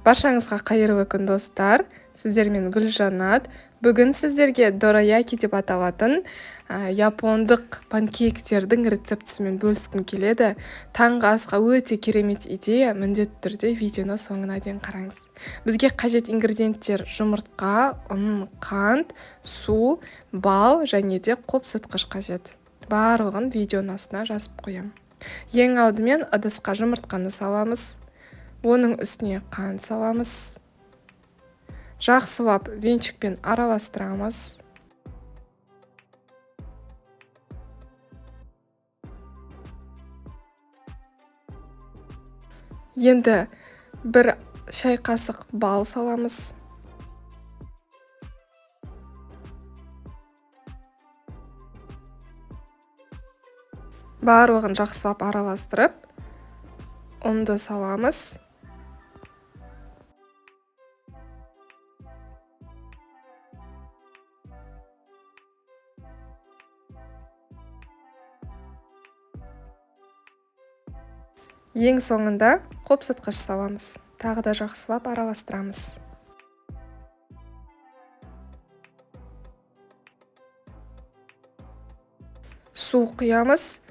Баршаңызға қайырлы күн достар. Сіздермен Гүлжанат. Бүгін сіздерге дораяки деп аталатын япондық панкейктердің рецептісімен бөліскім келеді. Таңғы асқа өте керемет идея. Міндетті түрде видеоны соңына дейін қараңыз. Бізге қажет ингредиенттер жұмыртқа, ұн, қант, су, бал және де қопсытқыш қажет. Барлығын видеоның астына жазып қоямын. Ең алдымен ыдысқа жұмыртқаны саламыз. Оның үстіне қант саламыз. Жақсылап венчикпен араластырамыз. Енді бір шай қасық бал саламыз. Барлығын жақсылап араластырып, ұнды саламыз. Ең соңында қопсытқыш саламыз. Тағы да жақсылап араластырамыз. Су құямыз,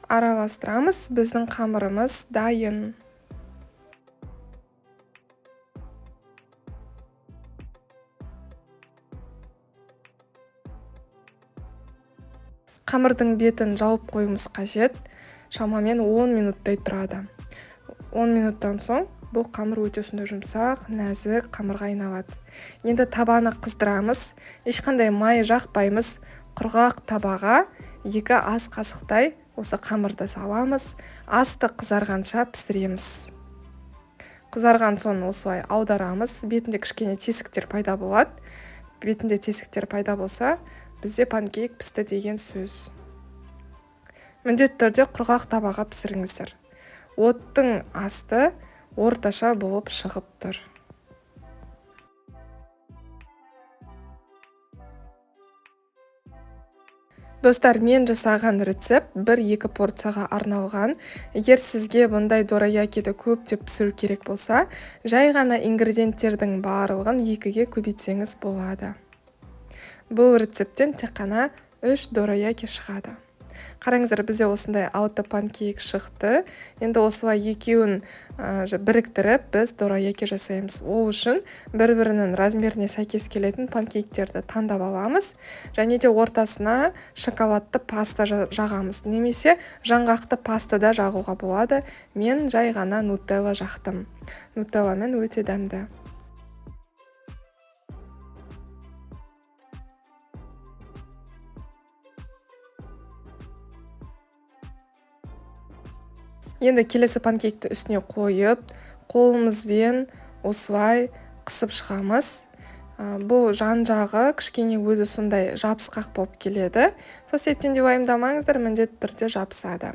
араластырамыз. Біздің қамырымыз дайын. Қамырдың бетін жауып қоюымыз қажет. Шамамен 10 минуттай тұрады. 10 минуттан соң бұл қамыр өте сондай жұмсақ, нәзік қамырға айналады. Енді табаны қыздырамыз. Ешқандай май жақпаймыз. Құрғақ табаға 2 ас қасықтай осы қамырды саламыз. Асты қызарғанша пісіреміз. Қызарған соң осылай аударамыз. Бетінде кішкене тесіктер пайда болады. Бетінде тесіктер пайда болса, бізде панкейк пісті деген сөз. Міндетті түрде құрғақ табаға пісіріңіздер. Оттың асты орташа болып шығып тұр. Достар, мен жасаған рецепт 1-2 порцияға арналған. Егер сізге бұндай дораякиді көптеп пісіру керек болса, жай ғана ингредиенттердің барлығын 2-ге көбейтсеңіз болады. Бұл рецепттен тек қана 3 дораяки шығады. Қараңыздар, бізде осындай 6 панкейк шықты. Енді осылай екеуін біріктіріп, біз дораяки жасаймыз. Ол үшін бір-бірінің размеріне сәйкес келетін панкейктерді таңдап аламыз. Және де ортасына шоколадты паста жағамыз. Немесе жаңғақты паста да жағуға болады. Мен жай ғана нутелла жақтым. Нутелламен өте дәмді. Енді келесі панкейкті үстіне қойып, қолымызбен осылай қысып шығамыз. Бұл жан жағы кішкене өзі сондай жабысқақ болып келеді. Сол себептен де уайымдамаңыздар, міндетті түрде жабысады.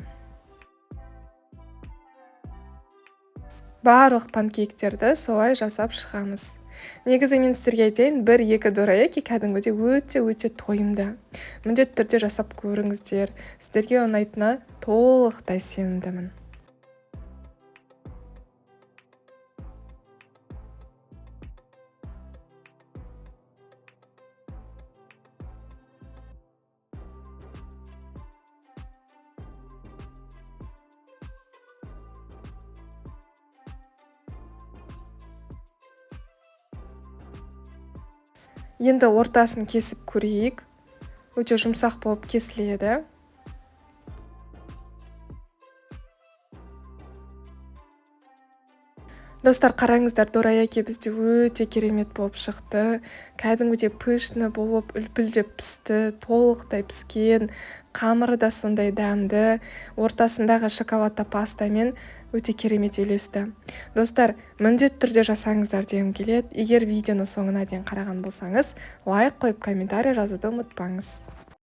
Барлық панкейктерді солай жасап шығамыз. Негізі мен сіздерге айтайын, 1-2 дораяки кәдімгідей өте тойымды. Міндетті түрде жасап көріңіздер. Сіздерге ұнайтынына толықтай сенімдімін. Енді ортасын кесіп көрейік. Өте жұмсақ болып кесіледі. Достар, қараңыздар, дораяки бізде өте керемет болып шықты. Кәдімгідей пышны болып, үлпілдеп пісті, толықтай піскен. Қамыры да сондай дәмді. Ортасындағы шоколадты пастамен өте керемет үйлесті. Достар, міндетті түрде жасаңыздар дегім келеді. Егер видеоны соңына дейін қараған болсаңыз, лайк қойып, комментарий жазуды ұмытпаңыз.